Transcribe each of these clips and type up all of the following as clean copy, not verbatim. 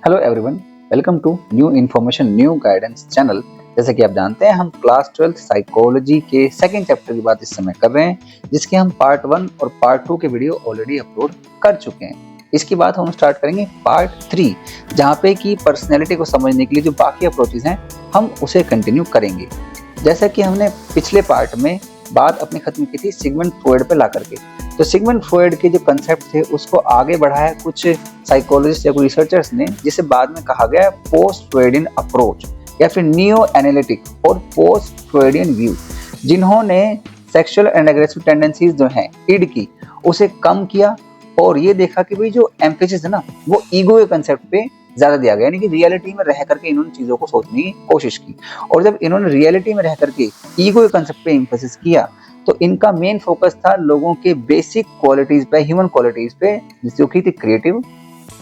Hello everyone, welcome to new information new guidance channel. जैसे कि आप जानते हैं, हम क्लास 12 साइकोलॉजी के सेकंड चैप्टर की बात इस समय कर रहे हैं, जिसके हम पार्ट 1 और पार्ट 2 के वीडियो ऑलरेडी अपलोड कर चुके हैं। इसकी बात हम स्टार्ट करेंगे पार्ट 3, जहाँ पे कि पर्सनैलिटी को समझने के लिए जो बाकी अप्रोचेज हैं हम उसे कंटिन्यू करेंगे। जैसा कि हमने पिछले पार्ट में बात अपनी खत्म की थी सिगमंड फ्रॉइड पे ला करके, तो सिगमंड फ्रॉइड के जो कंसेप्ट थे उसको आगे बढ़ाया कुछ साइकोलॉजिस्ट या रिसर्चर्स ने, जिसे बाद में कहा गया पोस्ट फ्रॉइडियन अप्रोच या फिर नियो एनालिटिक और पोस्ट फ्रॉइडियन व्यू, जिन्होंने सेक्सुअल एंड एग्रेसिव टेंडेंसीज जो हैं इड की उसे कम किया और ये देखा कि भाई जो एम्फेसिस है ना वो ईगो के कंसेप्ट पे ज्यादा दिया गया, यानी कि रियलिटी में रह करके इन्होंने चीजों को सोचने की कोशिश की। और जब इन्होंने रियलिटी में रह करके ईगो के कंसेप्ट पे एम्फेसिस किया तो इनका मेन फोकस था लोगों के बेसिक क्वालिटीज पे, ह्यूमन क्वालिटीज पे, जो की थी creative,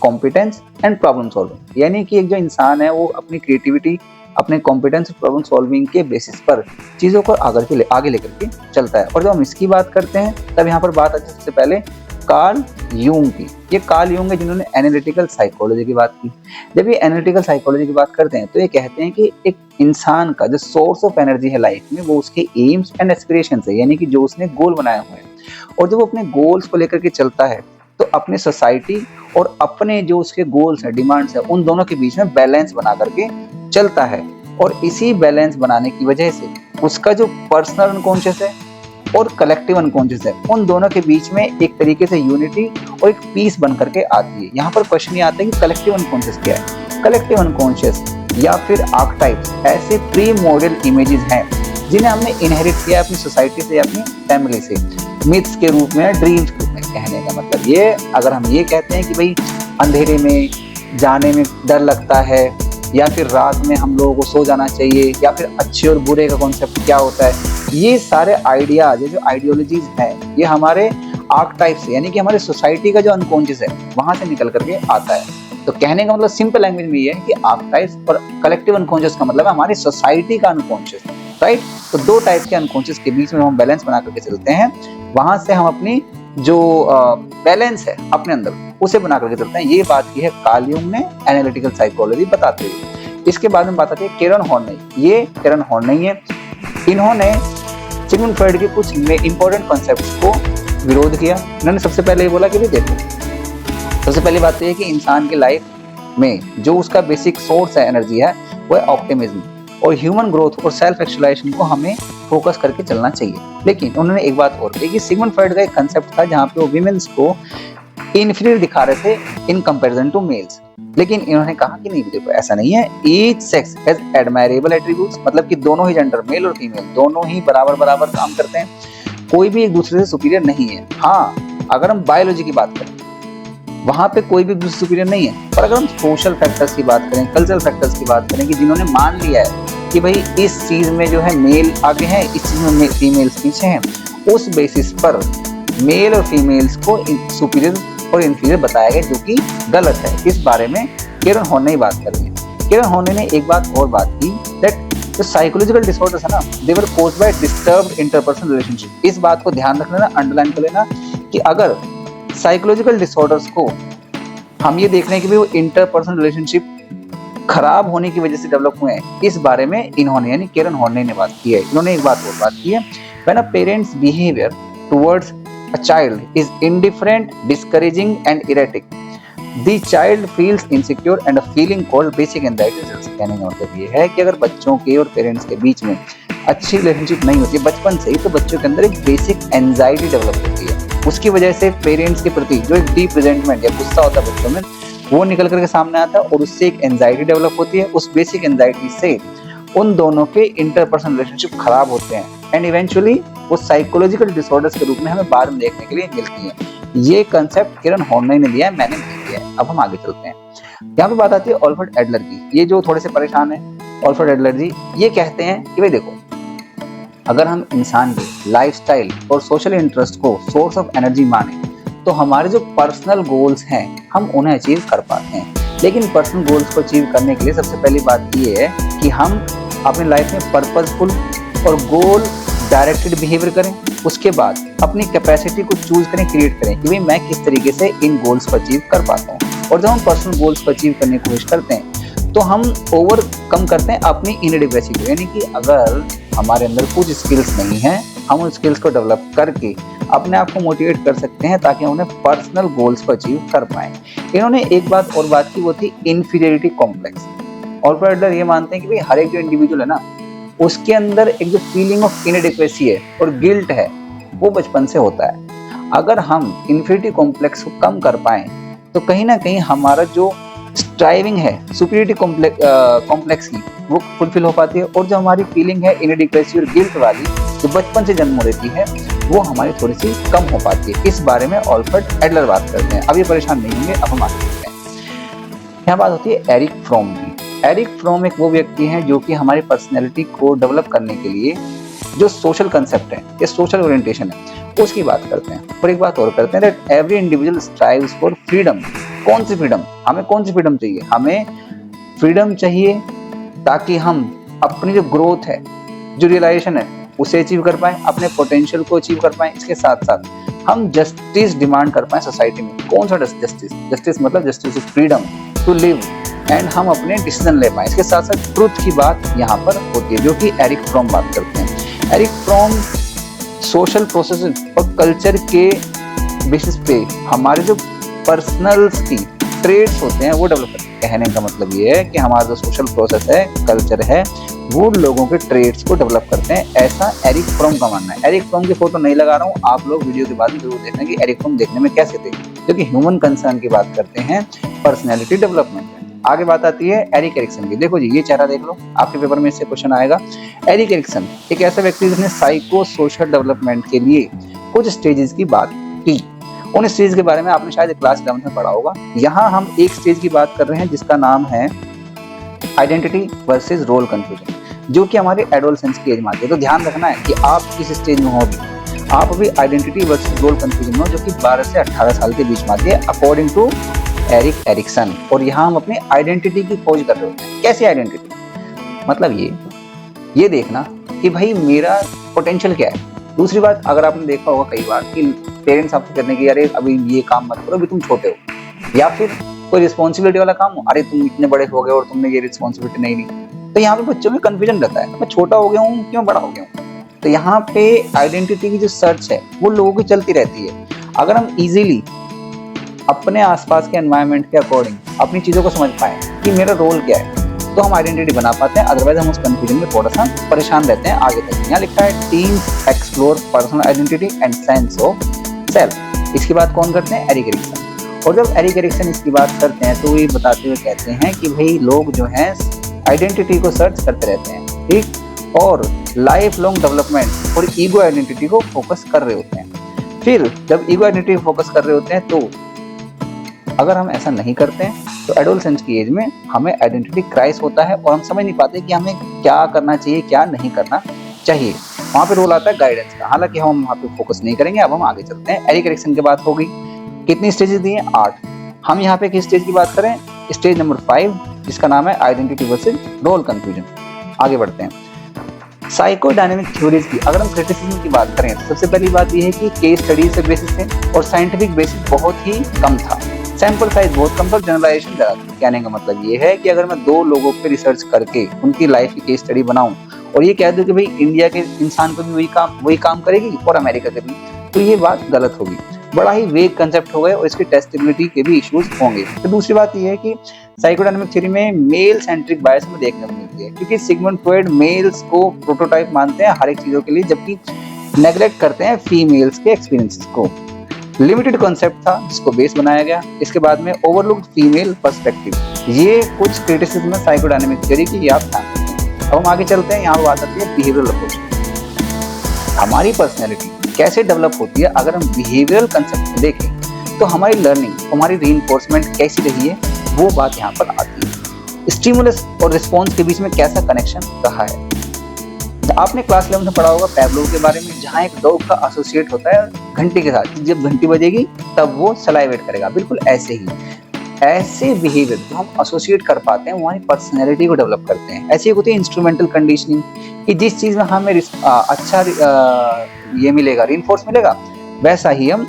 competence and problem solving. यानी कि एक जो इंसान है वो अपनी क्रिएटिविटी, अपने कॉम्पिटेंस, प्रॉब्लम सॉल्विंग के बेसिस पर चीजों को आगे लेकर के चलता है। और जब हम इसकी बात करते हैं तब यहाँ पर बात आती है सबसे पहले कार्ल यूंग की। ये कार्ल यूंग है जिन्होंने एनालिटिकल साइकोलॉजी की बात की। जब ये एनालिटिकल साइकोलॉजी की बात करते हैं तो ये कहते हैं कि एक इंसान का जो सोर्स ऑफ एनर्जी है लाइफ में वो उसके एम्स एंड एस्पिरेशंस है, यानी कि जो उसने गोल बनाए हुए हैं। और जब वो अपने गोल्स को लेकर के चलता है तो अपने सोसाइटी और अपने जो उसके गोल्स है, डिमांड्स है, उन दोनों के बीच में बैलेंस बना करके चलता है। और इसी बैलेंस बनाने की वजह से उसका जो पर्सनल अनकॉन्शियस है और कलेक्टिव अनकॉन्शियस है, उन दोनों के बीच में एक तरीके से यूनिटी और एक पीस बन करके आती है। यहाँ पर क्वेश्चन ये आता है कि कलेक्टिव अनकॉन्शियस क्या है। कलेक्टिव अनकॉन्शियस या फिर आर्कटाइप्स ऐसे प्री मॉडल इमेजेस हैं जिन्हें हमने इनहेरिट किया अपनी सोसाइटी से या अपनी फैमिली से, मिथ्स के रूप में, ड्रीम्स के रूप में। कहने का मतलब ये, अगर हम ये कहते हैं कि भाई अंधेरे में जाने में डर लगता है, या फिर रात में हम लोगों को सो जाना चाहिए, या फिर अच्छे और बुरे का कॉन्सेप्ट क्या होता है, ये सारे आइडियाज, जो आइडियोलॉजीज हैं, ये हमारे आर्कटाइप से, यानी कि हमारे सोसाइटी का जो अनकॉन्शियस है वहां से निकल करके आता है। तो कहने का मतलब सिंपल लैंग्वेज में ये है कि आर्कटाइप्स और कलेक्टिव अनकॉन्शियस का मतलब है हमारी सोसाइटी का अनकॉन्शियस, राइट। तो दो टाइप के अनकॉन्शियस के बीच में हम बैलेंस बना करके चलते हैं, वहां से हम अपनी जो बैलेंस है अपने अंदर उसे बना करके चलते हैं। ये बात की है कार्ल यूंग ने एनालिटिकल साइकोलॉजी बताते हुए। इसके बाद में बात आती है कैरन हॉर्नेय। ये कैरन हॉर्नेय है, इन्होंने सिगमंड फ्रॉइड के कुछ इंपॉर्टेंट कॉन्सेप्ट्स को विरोध किया। इन्होंने सबसे पहले ये बोला कि भाई देखो, सबसे पहली बात तो ये कि इंसान की लाइफ में जो उसका बेसिक सोर्स है एनर्जी है वो है ऑप्टिमिज्म, और ह्यूमन ग्रोथ और सेल्फ एक्चुअलाइजेशन को हमें फोकस करके चलना चाहिए। लेकिन उन्होंने एक बात और कही कि सिगमंड फ्रॉइड का एक कंसेप्ट था जहाँ पे वो विमेन्स को इन्फीरियर दिखा रहे थे इन कंपैरिजन टू मेल्स। लेकिन इन्होंने कहा कि नहीं, देखो ऐसा नहीं है, each sex has admirable attributes, मतलब कि दोनों ही जेंडर, मेल और फीमेल, दोनों ही बराबर काम करते हैं, कोई भी एक दूसरे से सुपीरियर नहीं है। हाँ, अगर हम बायोलॉजी की बात करें वहां पे कोई भी दूसरे सुपीरियर नहीं है। पर अगर हम सोशल फैक्टर्स की बात करें, कल्चरल फैक्टर्स की बात करें कि जिन्होंने मान लिया है कि भाई इस चीज में जो है मेल आगे है, इस चीज में फीमेल्स पीछे हैं, उस बेसिस पर मेल और फीमेल्स को सुपीरियर और इन्फीरियर बताया गया, जो कि गलत है। इस बारे में कैरन हॉर्नेय बात कर रही है। कैरन हॉर्नेय ने एक बात और बात की, दैट जो साइकोलॉजिकल डिसऑर्डर्स है ना, they were caused by disturbed interpersonal relationship. इस बात को ध्यान रखना, अंडरलाइन कर लेना कि अगर साइकोलॉजिकल डिसऑर्डर्स को हम ये देख रहे हैं कि वो इंटरपर्सनल रिलेशनशिप खराब होने की वजह से डेवलप हुए हैं, इस बारे में इन्होंने, यानी कैरन हॉर्नेय ने बात की है। इन्होंने एक बात और बात की है, when a parents behaviour towards a child is indifferent, discouraging and erratic, the child feels insecure and a feeling called basic anxiety results। कहने का मतलब ये है कि अगर बच्चों के और पेरेंट्स के बीच में अच्छी रिलेशनशिप नहीं होती बचपन से ही, तो बच्चों के अंदर एक बेसिक एंजाइटी डेवलप होती है। उसकी वजह से पेरेंट्स के प्रति जो एक डीप रिजेंटमेंट या गुस्सा होता है बच्चों में, वो निकल करके सामने आता है और उससे एक एंजाइटी डेवलप होती है। उस बेसिक एंजाइटी से उन दोनों के इंटरपर्सनल रिलेशनशिप खराब होते हैं एंड इवेंचुअली वो साइकोलॉजिकल डिसऑर्डर्स के रूप में हमें बाद में देखने के लिए मिलती है। ये कंसेप्ट कैरन हॉर्नेय ने दिया है, मैंने नहीं दिया है। अब हम आगे चलते हैं। यहाँ पे बात आती है अल्फ्रेड एडलर की। ये जो थोड़े से परेशान है, अल्फ्रेड एडलर जी ये कहते हैं कि भाई देखो, अगर हम इंसान के लाइफस्टाइल और सोशल इंटरेस्ट को सोर्स ऑफ एनर्जी माने तो हमारे जो पर्सनल गोल्स हैं हम उन्हें अचीव कर पाते हैं। लेकिन पर्सनल गोल्स को अचीव करने के लिए सबसे पहली बात ये है कि हम अपनी लाइफ में पर्पसफुल और गोल डायरेक्टेड बिहेवियर करें। उसके बाद अपनी कैपेसिटी को चूज करें, क्रिएट करें कि भाई मैं किस तरीके से इन गोल्स को अचीव कर पाता हूँ। और जब हम पर्सनल गोल्स को अचीव करने की कोशिश करते हैं तो हम ओवरकम करते हैं अपनी इनएडिक्वेसी को, यानी कि अगर हमारे अंदर कुछ स्किल्स नहीं है, हम उन स्किल्स को डेवलप करके अपने आप को मोटिवेट कर सकते हैं ताकि हम अपने पर्सनल गोल्स को अचीव कर पाएं। इन्होंने एक बात और बात की, वो थी इन्फीरियरिटी कॉम्प्लेक्स। ऑल्फ्रेड एडलर ये मानते हैं कि भाई हर एक जो इंडिविजुअल है ना, उसके अंदर एक जो फीलिंग ऑफ इनएडिक्वेसी है और गिल्ट है वो बचपन से होता है। अगर हम इन्फीरियरिटी कॉम्प्लेक्स को कम कर पाएं तो कहीं ना कहीं हमारा जो स्ट्राइविंग है सुपीरियरिटी कॉम्प्लेक्स की वो फुलफिल हो पाती है, और जो हमारी फीलिंग है इनएडिक्वेसी और गिल्ट वाली जो बचपन से जन्म लेती है वो हमारी थोड़ी सी कम हो पाती है। इस बारे में ऑल्फ्रेड एडलर बात करते हैं। अब ये परेशान नहीं होंगे, अब हम आगे बढ़ते हैं। यहाँ बात होती है एरिक फ्रॉम की। एरिक फ्रॉम एक वो व्यक्ति हैं जो कि हमारी पर्सनैलिटी को डेवलप करने के लिए जो सोशल कंसेप्ट है या सोशल ओरिएंटेशन है उसकी बात करते हैं। और एक बात और करते हैं that every individual strives for freedom. कौन सी फ्रीडम? हमें कौन सी फ्रीडम चाहिए? हमें फ्रीडम चाहिए ताकि हम अपनी जो ग्रोथ है, जो रियलाइजेशन है उसे अचीव कर पाएं, अपने पोटेंशियल को अचीव कर पाएं। इसके साथ साथ हम जस्टिस डिमांड कर पाएं सोसाइटी में। कौन सा जस्टिस? जस्टिस मतलब justice of freedom to live, and हम अपने डिसीजन ले पाएं। इसके साथ साथ ट्रुथ की बात यहाँ पर होती है जो कि एरिक फ्रॉम बात करते हैं। एरिक फ्रॉम सोशल प्रोसेस और कल्चर के बेसिस पे हमारे जो पर्सनल्स की ट्रेड्स होते हैं वो डेवलप करते हैं। कहने का मतलब ये है कि हमारा जो सोशल प्रोसेस है, कल्चर है, वो लोगों के ट्रेड्स को डेवलप करते हैं, ऐसा एरिक फ्रॉम का मानना है। एरिक फ्रॉम की फोटो नहीं लगा रहा हूँ, आप लोग वीडियो के बाद जरूर देखना कि एरिक फ्रॉम देखने में कैसे थे, क्योंकि ह्यूमन कंसर्न की बात करते हैं पर्सनैलिटी डेवलपमेंट में। आगे बात आती है एरिक एरिक्सन की। देखो जी, ये चेहरा देख लो, आपके पेपर में इससे क्वेश्चन आएगा। एरिक एरिक्सन एक ऐसा व्यक्ति जिसने साइको सोशल डेवलपमेंट के लिए कुछ स्टेजेस की बात की। उन स्टेज के बारे में आपने शायद क्लास 11 में पढ़ा होगा। यहाँ हम एक स्टेज की बात कर रहे हैं जिसका नाम है आइडेंटिटी वर्सेस रोल कंफ्यूजन, जो कि हमारे एडोलसेंस की एज में आती है। तो ध्यान रखना है कि आप किस स्टेज में हो अभी। आप अभी आइडेंटिटी वर्सेस रोल कंफ्यूजन में हो, जो कि 12 से 18 साल के बीच में आती है अकॉर्डिंग टू एरिक एरिक्सन। और यहाँ हम अपनी आइडेंटिटी की खोज कर रहे होते हैं। कैसी आइडेंटिटी? मतलब ये देखना कि भाई मेरा पोटेंशियल क्या है। दूसरी बात, अगर आपने देखा होगा कई बार कि पेरेंट्स आपसे कहने की अरे अभी ये काम मत करो, अभी तुम छोटे हो, या फिर कोई रिस्पॉन्सिबिलिटी वाला काम हो, अरे तुम इतने बड़े हो गए और तुमने ये रिस्पॉन्सिबिलिटी नहीं ली। तो यहाँ पे बच्चों में कंफ्यूजन रहता है, मैं छोटा हो गया हूँ क्यों बड़ा हो गया हूँ। तो यहाँ पे आइडेंटिटी की जो सर्च है वो लोगों की चलती रहती है। अगर हम इजीली अपने आसपास के एनवायरनमेंट के अकॉर्डिंग अपनी चीजों को समझ पाए कि मेरा रोल क्या है, तो हम आइडेंटिटी बना पाते हैं। अदरवाइज हम उस कंफ्यूजन में थोड़ा सा परेशान रहते हैं आगे तक। यहाँ लिखा है teams explore personal identity and sense of self. इसकी बात कौन करते हैं? Erik Erikson. और जब एरिक एरिक्सन इसकी बात करते हैं तो ये बताते हुए कहते हैं कि भाई लोग जो हैं आइडेंटिटी को सर्च करते रहते हैं, ठीक, और लाइफ लॉन्ग डेवलपमेंट और ईगो आइडेंटिटी को फोकस कर रहे होते हैं। फिर जब ईगो आइडेंटिटी को फोकस कर रहे होते हैं तो अगर हम ऐसा नहीं करते हैं तो एडोलसेंस की एज में हमें आइडेंटिटी क्राइसिस होता है और हम समझ नहीं पाते कि हमें क्या करना चाहिए, क्या नहीं करना चाहिए। वहाँ पे रोल आता है गाइडेंस का। हालांकि हम वहाँ पे फोकस नहीं करेंगे। अब हम आगे चलते हैं। एरिक एरिक्सन की बात हो गई। कितनी स्टेजेस दी हैं? 8। हम यहाँ पे किस स्टेज की बात करें? स्टेज नंबर 5, जिसका नाम है आइडेंटिटी वर्सेस रोल कंफ्यूजन। आगे बढ़ते हैं। साइकोडायनेमिक थ्योरीज की अगर हम क्रिटिसिज्म की बात करें तो सबसे पहली बात यह है कि केस स्टडीज से बेसिस थे और साइंटिफिक बेसिस बहुत ही कम था। सैंपल साइज बहुत कम था, जनरलाइजेशन ज्यादा था। कहने का मतलब ये है कि अगर मैं 2 लोगों पे रिसर्च करके उनकी लाइफ की केस स्टडी बनाऊं और ये कह दूं कि भाई इंडिया के इंसान को भी वही काम करेगी और अमेरिका के भी, तो ये बात गलत होगी। बड़ा ही वेग कंसेप्ट हो गए और इसकी टेस्टेबिलिटी के भी इश्यूज होंगे। तो दूसरी बात ये है कि साइकोडायनामिक थ्योरी में मेल सेंट्रिक बायस में देखने को मिलती है, क्योंकि सिगमंड फ्रॉइड मेल्स को प्रोटोटाइप मानते हैं हर एक चीजों के लिए, जबकि नेग्लेक्ट करते हैं फीमेल्स के एक्सपीरियंसेस को। लिमिटेड कॉन्सेप्ट था जिसको बेस बनाया गया। इसके बाद में ओवरलुक्ड फीमेल पर्सपेक्टिव, ये कुछ क्रिटिसिज्म है साइकोडायनामिक थ्योरी की, आप ध्यान रखें। अब हम आगे चलते हैं। यहाँ बात आती है बिहेवियरल अप्रोच। हमारी पर्सनैलिटी कैसे डेवलप होती है? अगर हम बिहेवियरल कंसेप्ट में देखें तो हमारी लर्निंग, हमारी रीइंफोर्समेंट कैसी रही है, वो बात यहाँ पर आती है। स्टिमुलस और रिस्पॉन्स के बीच में कैसा कनेक्शन रहा है। आपने क्लास 11 में पढ़ा होगा पैवलोव के बारे में, जहाँ एक डॉग का एसोसिएट होता है घंटी के साथ। जब घंटी बजेगी तब वो सलाइवेट करेगा। बिल्कुल ऐसे ही ऐसे बिहेवियर जो हम एसोसिएट कर पाते हैं वो हमारी पर्सनैलिटी को डेवलप करते हैं। ऐसी होती है इंस्ट्रूमेंटल कंडीशनिंग, कि जिस चीज में हमें अच्छा ये मिलेगा, रीइंफोर्स मिलेगा, वैसा ही हम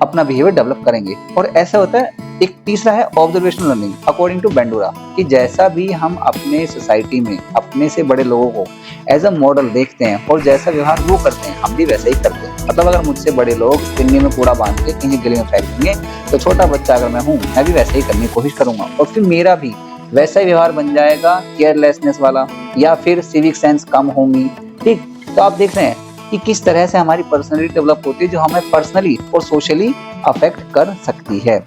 अपना बिहेवियर डेवलप करेंगे। और ऐसा होता है, एक तीसरा है observational learning according to Bandura, कि जैसा भी हम अपने सोसाइटी में अपने से बड़े लोगों को एज अ मॉडल देखते हैं और जैसा व्यवहार वो करते हैं हम भी वैसा ही करते हैं। मतलब अगर मुझसे बड़े लोग पिन्नी में कूड़ा बांध के कहीं गली में फेंक देंगे तो छोटा बच्चा अगर मैं हूँ मैं भी वैसा ही करने की कोशिश करूंगा, और फिर मेरा भी वैसा ही व्यवहार बन जाएगा, केयरलेसनेस वाला, या फिर सिविक सेंस कम होंगी। ठीक, तो आप देख रहे हैं कि किस तरह से हमारी पर्सनैलिटी डेवलप होती है जो हमें पर्सनली और सोशली अफेक्ट कर सकती है।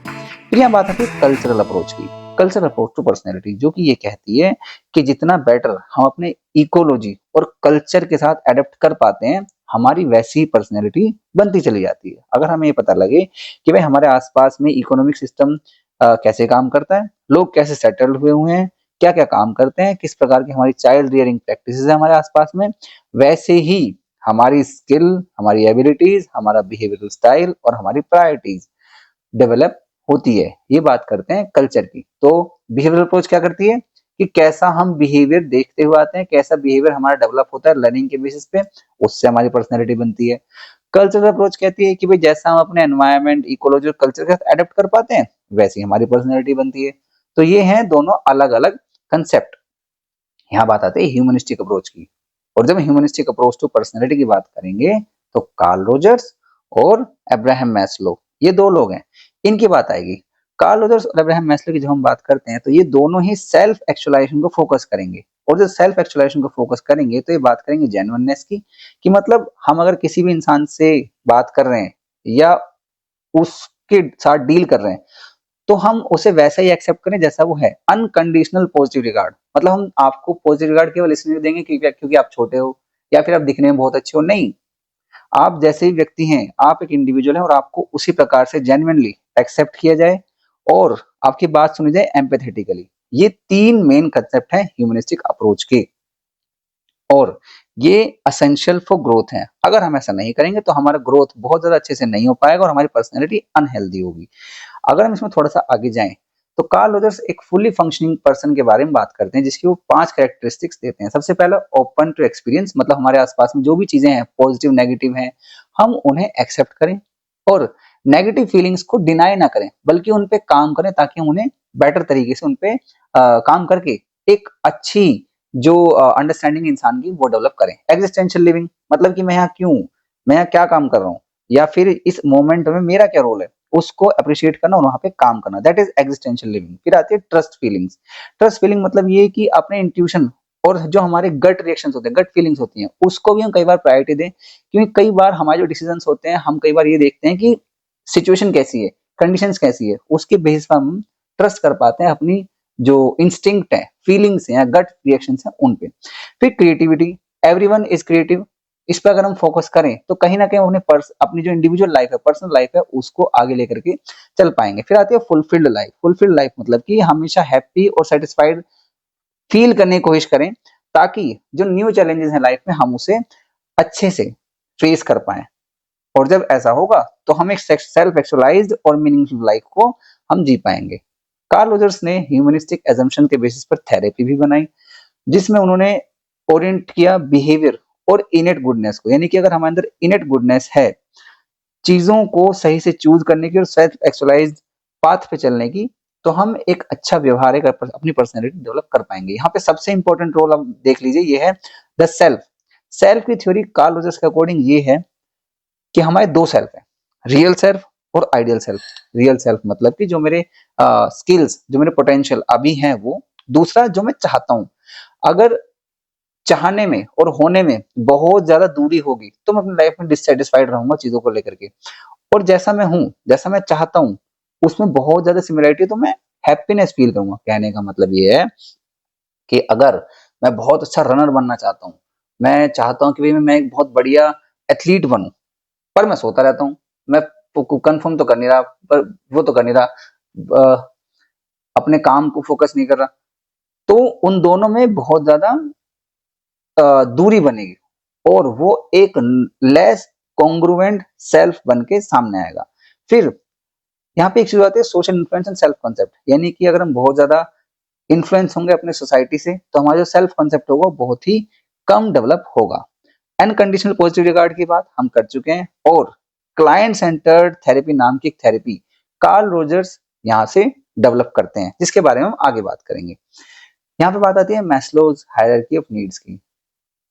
फिर यहाँ बात आती है कल्चरल अप्रोच की। कल्चरल अप्रोच टू पर्सनैलिटी जो कि ये कहती है कि जितना बेटर हम अपने इकोलॉजी और कल्चर के साथ एडेप्ट कर पाते हैं हमारी वैसी पर्सनैलिटी बनती चली जाती है। अगर हमें ये पता लगे कि भाई हमारे आसपास में इकोनॉमिक सिस्टम कैसे काम करता है, लोग कैसे सेटल्ड हुए हैं, क्या क्या काम करते हैं, किस प्रकार की हमारी चाइल्ड रियरिंग प्रैक्टिसेस है हमारे आसपास में, वैसे ही हमारी स्किल, हमारी एबिलिटीज, हमारा बिहेवियरल स्टाइल और हमारी प्रायोरिटीज डेवलप होती है। ये बात करते हैं कल्चर की। तो बिहेवियरल अप्रोच क्या करती है कि कैसा हम बिहेवियर देखते हुए आते हैं, कैसा बिहेवियर हमारा डेवलप होता है लर्निंग के बेसिस पे, उससे हमारी पर्सनैलिटी बनती है। कल्चरल अप्रोच कहती है कि भाई जैसा हम अपने एनवायरनमेंट, इकोलॉजी और कल्चर के साथ अडेप्ट कर पाते हैं वैसी हमारी पर्सनैलिटी बनती है। तो ये हैं दोनों अलग अलग कंसेप्ट। यहाँ बात आती है ह्यूमनिस्टिक अप्रोच की। और जब ह्यूमनिस्टिक अप्रोच टू पर्सनैलिटी की बात करेंगे तो कार्ल रोजर्स और अब्राहम मैस्लो, ये दो लोग हैं, इनकी बात आएगी। कार्ल रोजर्स और अब्राहम मैस्लो की जब हम बात करते हैं तो ये दोनों ही सेल्फ एक्चुअलाइजेशन को फोकस करेंगे। और जब सेल्फ एक्चुअलाइजेशन को फोकस करेंगे तो ये बात करेंगे जेन्युइननेस की, कि मतलब हम अगर किसी भी इंसान से बात कर रहे हैं या उसके साथ डील कर रहे हैं तो हम उसे वैसा ही एक्सेप्ट करें जैसा वो है। अनकंडीशनल पॉजिटिव रिगार्ड, मतलब हम आपको पॉजिटिव रिगार्ड केवल इसलिए देंगे क्योंकि आप छोटे हो या फिर आप दिखने में बहुत अच्छे हो, नहीं। आप जैसे ही व्यक्ति हैं, आप एक इंडिविजुअल हैं और आपको उसी प्रकार से जेन्युइनली एक्सेप्ट किया जाए और आपकी बात सुनी जाए एम्पैथेटिकली। ये तीन मेन कंसेप्ट हैं ह्यूमनिस्टिक अप्रोच के, और ये असेंशियल फॉर ग्रोथ है। अगर हम ऐसा नहीं करेंगे तो हमारा ग्रोथ बहुत ज्यादा अच्छे से नहीं हो पाएगा और हमारी पर्सनैलिटी अनहेल्दी होगी। अगर हम इसमें थोड़ा सा आगे जाएं तो कार्ल रोजर्स एक फुली फंक्शनिंग पर्सन के बारे में बात करते हैं जिसकी वो 5 कैरेक्टरिस्टिक्स देते हैं। सबसे पहला ओपन टू एक्सपीरियंस, मतलब हमारे आसपास में जो भी चीजें हैं पॉजिटिव नेगेटिव हैं हम उन्हें एक्सेप्ट करें और नेगेटिव फीलिंग्स को डिनाई ना करें बल्कि उन पे काम करें ताकि हम उन्हें बेटर तरीके से उन पे काम करके एक अच्छी जो अंडरस्टैंडिंग इंसान की वो डेवलप करें। एग्जिस्टेंशियल लिविंग, मतलब कि मैं यहाँ क्यों हूँ, मैं यहाँ क्या काम कर रहा हूँ, या फिर इस मोमेंट में मेरा क्या रोल है, उसको अप्रिशिएट करना और वहां पे काम करना, दैट इज एग्जिस्टेंशियल लिविंग। फिर आती है ट्रस्ट फीलिंग्स। ट्रस्ट फीलिंग मतलब ये कि अपने इंट्यूशन और जो हमारे गट रिएक्शंस होते हैं, गट फीलिंग्स होती हैं, उसको भी हम कई बार प्रायोरिटी दें, क्योंकि कई बार हमारे जो डिसीजंस होते हैं हम कई बार ये देखते हैं कि सिचुएशन कैसी है, कंडीशंस कैसी है, उसके बेसिस पर हम ट्रस्ट कर पाते हैं अपनी जो इंस्टिंक्ट है, फीलिंग्स हैं या गट रिएक्शंस हैं उन पे। फिर क्रिएटिविटी, एवरीवन इज क्रिएटिव, इस पर अगर हम फोकस करें तो कहीं ना कहीं अपनी जो इंडिविजुअल लाइफ है, पर्सनल लाइफ है, उसको आगे लेकर के चल पाएंगे। फिर आती है फुलफिल्ड लाइफ। फुलफिल्ड लाइफ मतलब कि हमेशा हैप्पी और सेटिस्फाइड फील करने की कोशिश करें ताकि जो न्यू चैलेंजेस हैं लाइफ में हम उसे अच्छे से फेस कर पाए। और जब ऐसा होगा तो हम एक सेल्फ एक्चुअलाइज्ड और मीनिंगफुल लाइफ को हम जी पाएंगे। कार्ल रोजर्स ने ह्यूमनिस्टिक एजम्पशन के बेसिस पर थेरेपी भी बनाई जिसमें उन्होंने ओरिएंट किया बिहेवियर और इनेट गुडनेस को, यानी कि अगर हमारे अंदर इनेट गुडनेस है चीजों को सही से चूज करने की और सेल्फ एक्चुअलाइज्ड पाथ पे चलने की, तो हम एक अच्छा व्यवहार अपनी पर्सनैलिटी डेवलप कर पाएंगे। यहाँ पे सबसे इंपॉर्टेंट रोल आप देख लीजिए, ये है द सेल्फ। सेल्फ की थ्योरी कार्ल रोजर्स के अकॉर्डिंग ये है कि हमारे दो सेल्फ है, रियल सेल्फ और आइडियल सेल्फ। रियल सेल्फ मतलब कि जो मेरे स्किल्स, जो मेरे पोटेंशियल अभी हैं वो, दूसरा जो मैं चाहता हूँ। अगर चाहने में और होने में बहुत ज्यादा दूरी होगी तो मैं अपनी लाइफ में डिससेटिस्फाइड रहूंगा चीजों को लेकर के। और जैसा मैं हूँ, जैसा मैं चाहता हूँ, उसमें बहुत ज्यादा सिमिलरिटी, तो मैं हैप्पीनेस फील करूंगा। कहने का मतलब ये है कि अगर मैं बहुत अच्छा रनर बनना चाहता हूँ, मैं चाहता हूँ कि भाई मैं एक बहुत बढ़िया एथलीट बनूं, पर मैं सोता रहता हूँ, मैं कंफर्म तो कर नहीं रहा, पर वो तो कर नहीं रहा, अपने काम को फोकस नहीं कर रहा, तो उन दोनों में बहुत ज्यादा दूरी बनेगी और वो एक लेस कॉन्ग्रुएंट सेल्फ बन के सामने आएगा। फिर यहाँ पे एक चीज आती है social influence and self concept, यानी कि अगर हम बहुत ज्यादा इन्फ्लुएंस होंगे अपने सोसाइटी से तो हमारा जो सेल्फ कॉन्सेप्ट होगा बहुत ही कम डेवलप होगा। अनकंडीशनल पॉजिटिव रिगार्ड की बात हम कर चुके हैं, और क्लाइंट सेंटर्ड थेरेपी नाम की एक थेरेपी कार्ल रोजर्स यहाँ से डेवलप करते हैं, जिसके बारे में हम आगे बात करेंगे। यहाँ पे बात आती है मैस्लोज हायरार्की ऑफ नीड्स की।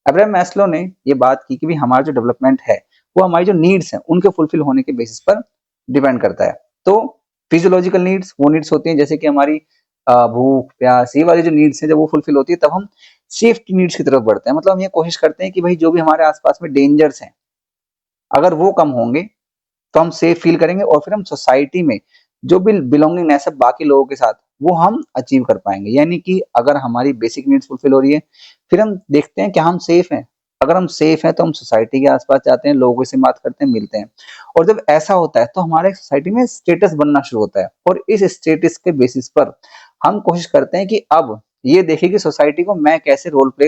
अब्राहम मैस्लो ने ये बात की कि भी हमारा जो डेवलपमेंट है वो हमारी जो नीड्स हैं उनके फुलफिल होने के बेसिस पर डिपेंड करता है। तो फिजियोलॉजिकल नीड्स वो नीड्स होती हैं जैसे कि हमारी भूख प्यास, ये वाली जो नीड्स हैं जब वो फुलफिल होती है तब हम सेफ्टी नीड्स की तरफ बढ़ते हैं। मतलब हम ये कोशिश करते हैं कि भाई जो भी हमारे आसपास में डेंजर्स हैं अगर वो कम होंगे तो हम सेफ फील करेंगे और फिर हम सोसाइटी में जो भी बिलोंगिंगनेस है बाकी लोगों के साथ वो हम अचीव कर पाएंगे। यानी कि अगर हमारी बेसिक नीड्स फुलफिल हो रही है फिर हम देखते हैं कि हम सेफ हैं। अगर हम सेफ हैं तो हम सोसाइटी के आसपास जाते हैं, लोगों से बात करते हैं, मिलते हैं। और जब ऐसा होता है तो हमारे सोसाइटी में स्टेटस बनना शुरू होता है और इस स्टेटस के बेसिस पर हम कोशिश करते हैं कि अब ये देखें कि सोसाइटी को मैं कैसे रोल प्ले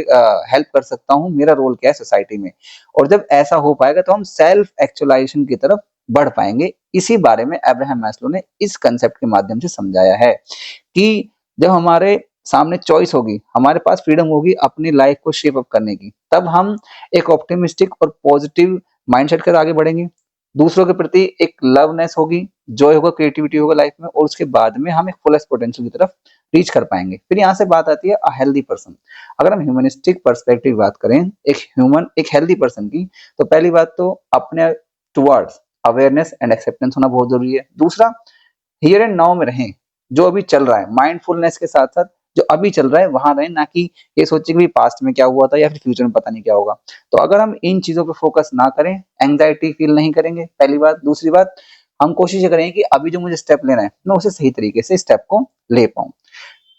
हेल्प कर सकता हूँ, मेरा रोल क्या है सोसाइटी में। और जब ऐसा हो पाएगा तो हम सेल्फ एक्चुअलाइजेशन की तरफ बढ़ पाएंगे। इसी बारे में अब्राहम मैस्लो ने इस कंसेप्ट के माध्यम से समझाया है कि जब हमारे सामने चॉइस होगी, हमारे पास फ्रीडम होगी अपनी लाइफ को शेप अप करने की, तब हम एक ऑप्टिमिस्टिक और पॉजिटिव माइंडसेट कर आगे बढ़ेंगे। दूसरों के प्रति एक लवनेस होगी, जॉय होगा, क्रिएटिविटी होगा लाइफ में, और उसके बाद में हम एक फुलेस्ट पोटेंशियल की तरफ रीच कर पाएंगे। फिर यहाँ से बात आती है अ हेल्दी पर्सन। अगर हम ह्यूमनिस्टिक पर्सपेक्टिव बात करें एक हेल्दी पर्सन की, तो पहली बात तो अपने टुवर्ड्स अवेयरनेस एंड एक्सेप्टेंस होना बहुत जरूरी है। दूसरा, हियर एंड नाउ में रहें, जो अभी चल रहा है माइंडफुलनेस के साथ साथ जो अभी चल रहा है वहां रहें, ना कि ये सोचे कि पास्ट में क्या हुआ था या फिर फ्यूचर में पता नहीं क्या होगा। तो अगर हम इन चीजों पे फोकस ना करें, एंग्जाइटी फील नहीं करेंगे, पहली बात। दूसरी बात, हम कोशिश ये करें कि अभी जो मुझे स्टेप लेना है मैं उसे सही तरीके से स्टेप को ले पाऊं।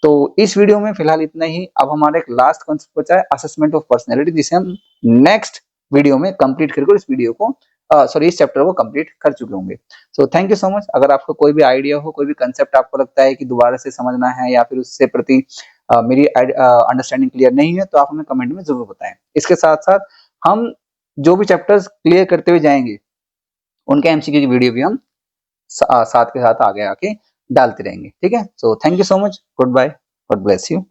तो इस वीडियो में फिलहाल इतना ही। अब हमारा एक लास्ट कॉन्सेप्ट बचा है असेसमेंट ऑफ पर्सनैलिटी, जिसे हम नेक्स्ट वीडियो में कंप्लीट करके इस वीडियो को इस चैप्टर को कंप्लीट कर चुके होंगे। सो थैंक यू सो मच। अगर आपको कोई भी आइडिया हो, कोई भी कंसेप्ट आपको लगता है कि दोबारा से समझना है या फिर उससे प्रति मेरी अंडरस्टैंडिंग क्लियर नहीं है तो आप हमें कमेंट में जरूर बताएं। इसके साथ साथ हम जो भी चैप्टर्स क्लियर करते हुए जाएंगे उनके एमसीक्यू की वीडियो भी हम साथ के साथ आगे आके डालते रहेंगे। ठीक है, so thank you so much, goodbye, God bless you.